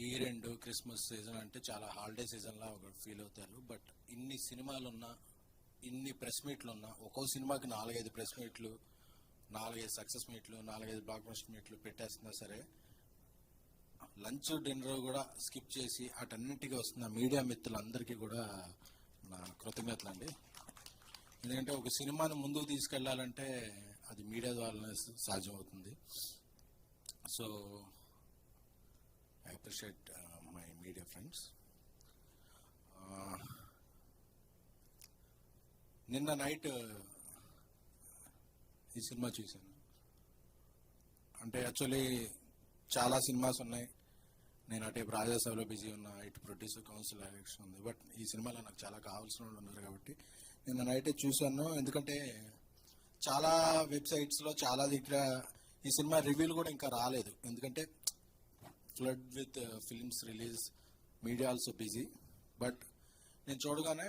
Year end Christmas season అంటే చాలా holiday సీజన్లా ఒక ఫీల్ అవుతారు. బట్ ఇన్ని సినిమాలు ఉన్నా, ఇన్ని ప్రెస్ మీట్లు ఉన్నా, ఒక్కో సినిమాకి 4-5 ప్రెస్ మీట్లు, 4-5 సక్సెస్ మీట్లు, 4-5 బ్లాక్ బస్టర్ మీట్లు పెట్టేస్తున్నా సరే లంచ్ డిన్నర్ కూడా స్కిప్ చేసి అటన్నిటికీ వస్తున్న మీడియా మిత్రులందరికీ కూడా నా కృతజ్ఞతలు అండి. ఎందుకంటే ఒక సినిమాని ముందుకు తీసుకెళ్లాలంటే అది మీడియా ద్వారానే సాధ్యమవుతుంది. So I appreciate my media friends. నిన్న నైట్ ఈ సినిమా చూశాను. అంటే యాక్చువల్లీ చాలా సినిమాస్ ఉన్నాయి. నేను అటు రాజ్యసభలో బిజీ ఉన్నా, ఇటు ప్రొడ్యూసర్ కౌన్సిల్ ఎలక్షన్ ఉంది. బట్ ఈ సినిమాలో నాకు చాలా కావాల్సిన వాళ్ళు ఉన్నారు కాబట్టి నిన్న నైటే చూశాను. ఎందుకంటే చాలా వెబ్సైట్స్లో చాలా దగ్గర ఈ సినిమా రివ్యూలు కూడా ఇంకా రాలేదు. ఎందుకంటే flood with films release, media also busy. But నేను చూడగానే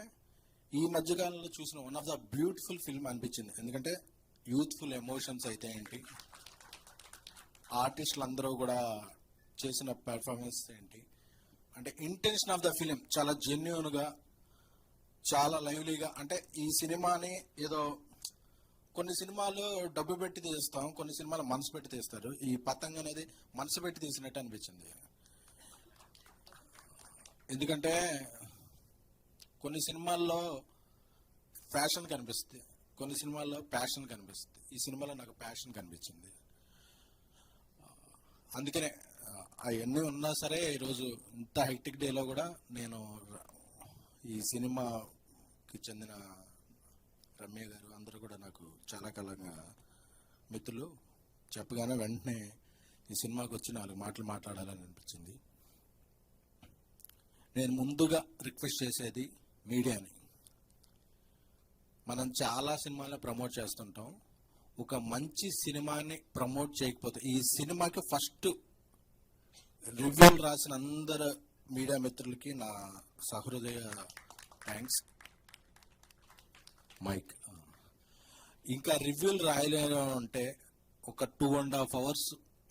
ఈ మధ్యకాలంలో చూసిన one of the beautiful film అనిపించింది. ఎందుకంటే యూత్ఫుల్ ఎమోషన్స్ అయితే ఏంటి, ఆర్టిస్టులు అందరూ కూడా చేసిన పెర్ఫార్మెన్స్ ఏంటి, అంటే ఇంటెన్షన్ ఆఫ్ ద ఫిలిం చాలా జెన్యూన్గా, చాలా లైవ్లీగా. అంటే ఈ సినిమాని ఏదో కొన్ని సినిమాలు డబ్బు పెట్టి తీస్తాం, కొన్ని సినిమాలు మనసు పెట్టి తీస్తారు. ఈ పతంగ అనేది మనసు పెట్టి తీసినట్టు అనిపించింది. ఎందుకంటే కొన్ని సినిమాల్లో ఫ్యాషన్ కనిపిస్తుంది, కొన్ని సినిమాల్లో ప్యాషన్ కనిపిస్తుంది. ఈ సినిమాలో నాకు ప్యాషన్ కనిపించింది. అందుకనే అవన్నీ ఉన్నా సరే ఈరోజు ఇంత హెక్టిక్ డేలో కూడా నేను ఈ సినిమాకి చెందిన రమ్య గారు అందరూ కూడా నాకు చాలా కాలంగా మిత్రులు. చెప్పగానే వెంటనే ఈ సినిమాకి వచ్చి 4 మాటలు మాట్లాడాలని అనిపించింది. నేను ముందుగా రిక్వెస్ట్ చేసేది మీడియాని. మనం చాలా సినిమాలు ప్రమోట్ చేస్తుంటాం. ఒక మంచి సినిమాని ప్రమోట్ చేయకపోతే, ఈ సినిమాకి ఫస్ట్ రివ్యూలు రాసిన అందరు మీడియా మిత్రులకి నా సహృదయ థ్యాంక్స్. మైక్ ఇంకా రివ్యూలు రాయలేను అంటే ఒక 2.5 hours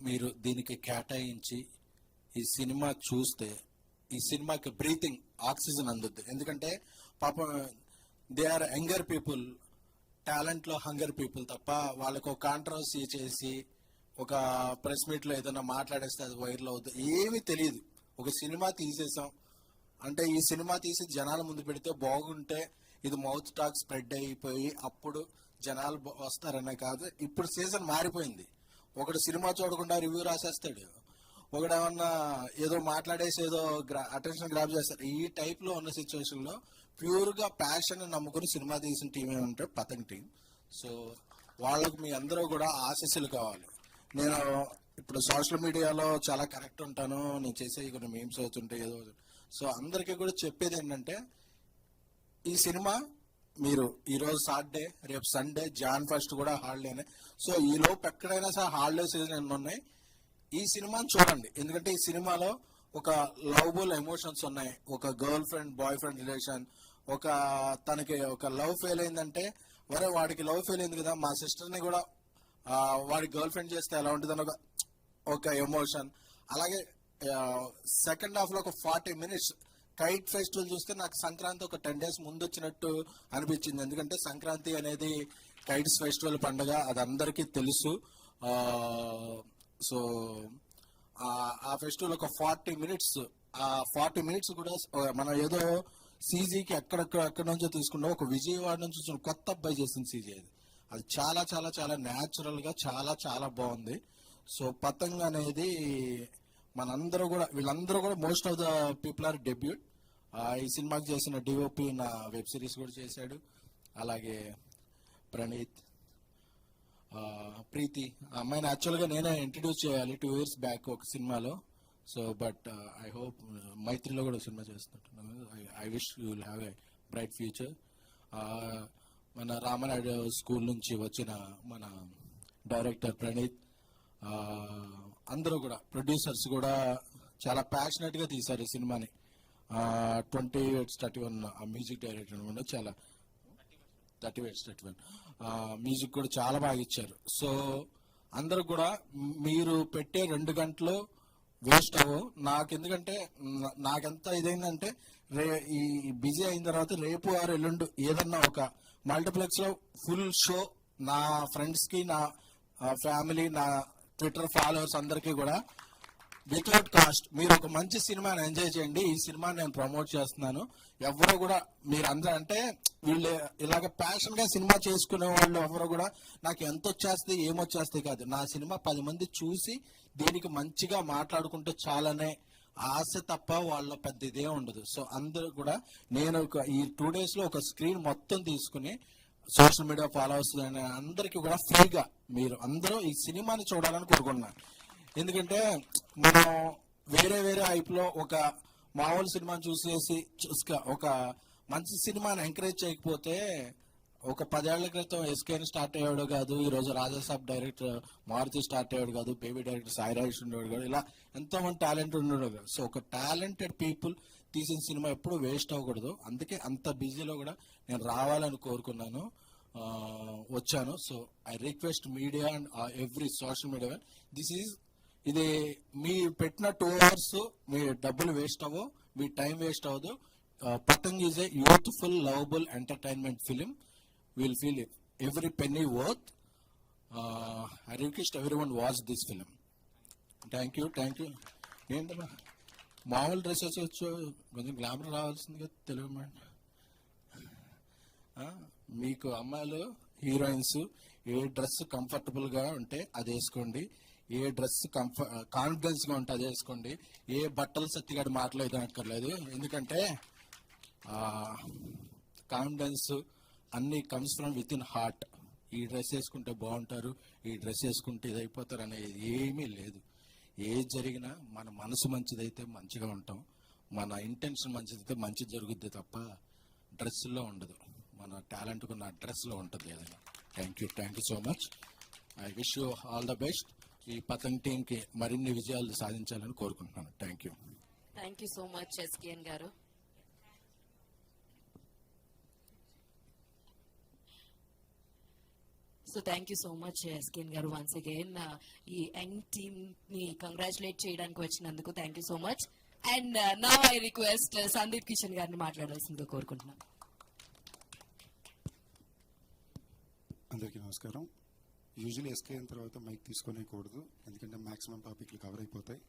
మీరు దీనికి కేటాయించి ఈ సినిమా చూస్తే ఈ సినిమాకి బ్రీతింగ్ ఆక్సిజన్ అందుద్ది. ఎందుకంటే పాపం దే ఆర్ యంగర్ పీపుల్, టాలెంట్లో హంగర్ పీపుల్ తప్ప వాళ్ళకు ఒక కాంట్రవర్సీ చేసి ఒక ప్రెస్ మీట్లో ఏదైనా మాట్లాడేస్తే అది వైరల్ అవుతుంది, ఏమీ తెలియదు. ఒక సినిమా తీసేసాం అంటే ఈ సినిమా తీసి జనాల ముందు పెడితే బాగుంటే ఇది మౌత్ టాక్ స్ప్రెడ్ అయిపోయి అప్పుడు జనాలు వస్తారనే కాదు. ఇప్పుడు సీజన్ మారిపోయింది. ఒకడు సినిమా చూడకుండా రివ్యూ రాసేస్తాడు, ఒకడు ఏమన్నా ఏదో మాట్లాడేసి ఏదో అటెన్షన్ గ్రాప్ చేస్తారు. ఈ టైప్లో ఉన్న సిచ్యువేషన్లో ప్యూర్గా ప్యాషన్ నమ్ముకుని సినిమా తీసిన టీం ఏమంటే పతంగ్ టీం. సో వాళ్ళకు మీ అందరూ కూడా ఆశీస్సులు కావాలి. నేను ఇప్పుడు సోషల్ మీడియాలో చాలా కరెక్ట్ ఉంటాను, నేను చేసే కొన్ని మీమ్స్ అవుతుంటాయి ఏదో. సో అందరికీ కూడా చెప్పేది ఏంటంటే ఈ సినిమా మీరు ఈరోజు సాటర్డే, రేపు సండే, Jan 1st కూడా హాలిడేనే. సో ఈ లోపు ఎక్కడైనా సరే హాలిడే సీజన్ ఎన్ని ఉన్నాయి, ఈ సినిమాని చూడండి. ఎందుకంటే ఈ సినిమాలో ఒక లవబుల్ ఎమోషన్స్ ఉన్నాయి. ఒక girl friend boy friend relation, ఒక తనకి ఒక లవ్ ఫెయిల్ అయిందంటే వరే వాడికి లవ్ ఫెయిల్ అయింది కదా, మా సిస్టర్ని కూడా వాడి గర్ల్ ఫ్రెండ్ చేస్తే ఎలా ఉంటుందని ఒక ఎమోషన్. అలాగే సెకండ్ హాఫ్లో ఒక 40 minutes కైట్ ఫెస్టివల్ చూస్తే నాకు సంక్రాంతి ఒక 10 days ముందు వచ్చినట్టు అనిపించింది. ఎందుకంటే సంక్రాంతి అనేది కైట్స్ ఫెస్టివల్ పండుగ, అది అందరికీ తెలుసు. సో ఆ ఫెస్టివల్ ఒక 40 minutes, ఆ 40 minutes కూడా మనం ఏదో సీజీకి ఎక్కడి నుంచో తీసుకున్నాం. ఒక విజయవాడ నుంచి వచ్చిన కొత్త అబ్బాయి చేసిన సీజీ అది చాలా చాలా చాలా న్యాచురల్గా చాలా చాలా బాగుంది. సో పతంగ్ అనేది మనందరూ కూడా, వీళ్ళందరూ కూడా most of the people are debut. ఈ సినిమాకి చేసిన డిఓపి నా వెబ్ సిరీస్ కూడా చేశాడు. అలాగే ప్రణీత్, ప్రీతి, ఆ అమ్మాయిని యాక్చువల్గా నేనే ఇంట్రడ్యూస్ చేయాలి 2 years బ్యాక్ ఒక సినిమాలో. సో బట్ ఐ హోప్ మైత్రిలో కూడా సినిమా చేస్తున్నట్టున్నాను. I wish you will have a bright future. మన రామనాయుడు స్కూల్ నుంచి వచ్చిన మన డైరెక్టర్ ప్రణీత్, అందరూ కూడా ప్రొడ్యూసర్స్ కూడా చాలా ప్యాషనెట్గా తీశారు ఈ సినిమాని. 20/31 మ్యూజిక్ డైరెక్టర్ అనమాట, చాలా 30/31 మ్యూజిక్ కూడా చాలా బాగా ఇచ్చారు. సో అందరూ కూడా మీరు పెట్టే 2 గంటలు వేస్ట్ అవ్వవు. నాకు ఎందుకంటే నాకెంత ఇదైందంటే ఈ బిజీ అయిన తర్వాత రేపు ఆరు ఎల్లుండు ఏదన్నా ఒక మల్టీప్లెక్స్ లో ఫుల్ షో నా ఫ్రెండ్స్ కి, నా ఫ్యామిలీ, నా ట్విట్టర్ ఫాలోవర్స్ అందరికీ కూడా వితౌట్ కాస్ట్ మీరు ఒక మంచి సినిమాని ఎంజాయ్ చేయండి. ఈ సినిమా నేను ప్రమోట్ చేస్తున్నాను. ఎవరు కూడా మీరు అందరూ అంటే వీళ్ళు ఇలాగ ప్యాషన్ గా సినిమా చేసుకునే వాళ్ళు ఎవరు కూడా నాకు ఎంత వచ్చేస్తే ఏమొచ్చేస్తే కాదు, నా సినిమా 10 మంది చూసి దీనికి మంచిగా మాట్లాడుకుంటే చాలనే ఆశ తప్ప వాళ్ళ పెద్ద ఇదే ఉండదు. సో అందరూ కూడా నేను ఈ 2 days లో ఒక స్క్రీన్ మొత్తం తీసుకుని సోషల్ మీడియా ఫాలోవర్స్ అందరికీ కూడా ఫ్రీగా మీరు అందరూ ఈ సినిమాని చూడాలని కోరుకుంటున్నాను. ఎందుకంటే మనం వేరే హైప్లో ఒక మామూలు సినిమాని చూసేసి ఒక మంచి సినిమాని ఎంకరేజ్ చేయకపోతే ఒక 10 ఏళ్ల క్రితం ఎస్కేని స్టార్ట్ అయ్యాడు కాదు, ఈ రోజు రాజాసాబ్ డైరెక్టర్ మారుతి స్టార్ట్ అయ్యాడు కాదు, బేబీ డైరెక్టర్ సాయి రాజేష్ ఉండేవాడు కాదు, ఇలా ఎంతో మంది టాలెంట్ ఉండేవాడు కాదు. సో ఒక టాలెంటెడ్ పీపుల్ తీసిన సినిమా ఎప్పుడు వేస్ట్ అవ్వకూడదు. అందుకే అంత బిజీలో కూడా నేను రావాలని కోరుకున్నాను, వచ్చాను. So I request media and every social media, ఇది మీ పెట్టిన 2 hours మీ డబ్బులు వేస్ట్ అవ్వవు, మీ టైం వేస్ట్ అవ్వదు. Patang is a youthful lovable entertainment film. Will feel every penny worth. I request everyone watch this film. Thank you. ఏంటమ్మా మామూలు dresses వచ్చు, కొంచెం glamour రావాల్సింది కదా తెలుగు మాట. మీకు అమ్మాయిలు హీరోయిన్స్ ఏ డ్రెస్ కంఫర్టబుల్ గా ఉంటే అది వేసుకోండి, ఏ డ్రెస్ కాన్ఫిడెన్స్ గా ఉంటే అది వేసుకోండి. ఏ బట్టలు సత్తిగాడు మాటలు అక్కర్లేదు. ఎందుకంటే కాన్ఫిడెన్స్ అన్ని comes from with in heart. ఈ డ్రెస్ వేసుకుంటే బాగుంటారు, ఈ డ్రెస్ వేసుకుంటే ఇది అయిపోతారు అనేది ఏమీ లేదు. ఏది జరిగినా మన మనసు మంచిదైతే మంచిగా ఉంటాం, మన ఇంటెన్షన్ మంచిదైతే మంచి జరుగుద్ది తప్ప డ్రెస్సుల్లో ఉండదు. మన టాలెంట్ ఉన్న డ్రెస్లో ఉంటుంది ఏదైనా. Thank you so much. I wish you all the best. ఈ పతంగ్ టీంకి మరిన్ని విజయాలు సాధించాలని కోరుకుంటున్నాను. Thank you so much SKN గారు. So thank you so much SKN గారు వన్స్ అగైన్ ఈ యంగ్ టీమ్ ని కంగ్రాచులేట్ చేయడానికి వచ్చినందుకు thank you so much. And now I request Sandeep Kishan గారిని మాట్లాడాల్సిందిగా కోరుకుంటున్నాను. అందరికీ నమస్కారం. యూజువల్లీ ఎస్కేఎన్ తర్వాత మైక్ తీసుకోనేకూడదు, ఎందుకంటే మ్యాక్సిమం టాపిక్లు కవర్ అయిపోతాయి.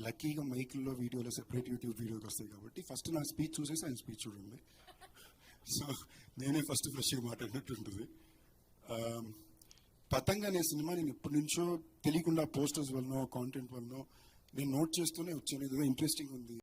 లక్కీగా మైక్లో వీడియోలో సెపరేట్ యూట్యూబ్ వీడియోకి వస్తాయి కాబట్టి ఫస్ట్ నా స్పీచ్ చూసేసి ఆయన స్పీచ్ చూడండి. సో నేనే ఫస్ట్ ఫ్రెష్గా మాట్లాడినట్టు ఉంటుంది. పతంగ్ అనే సినిమా నేను ఎప్పటి నుంచో తెలియకుండా పోస్టర్స్ వలనో కాంటెంట్ వలనో నేను నోట్ చేస్తూనే వచ్చాను. ఏదో ఇంట్రెస్టింగ్ ఉంది,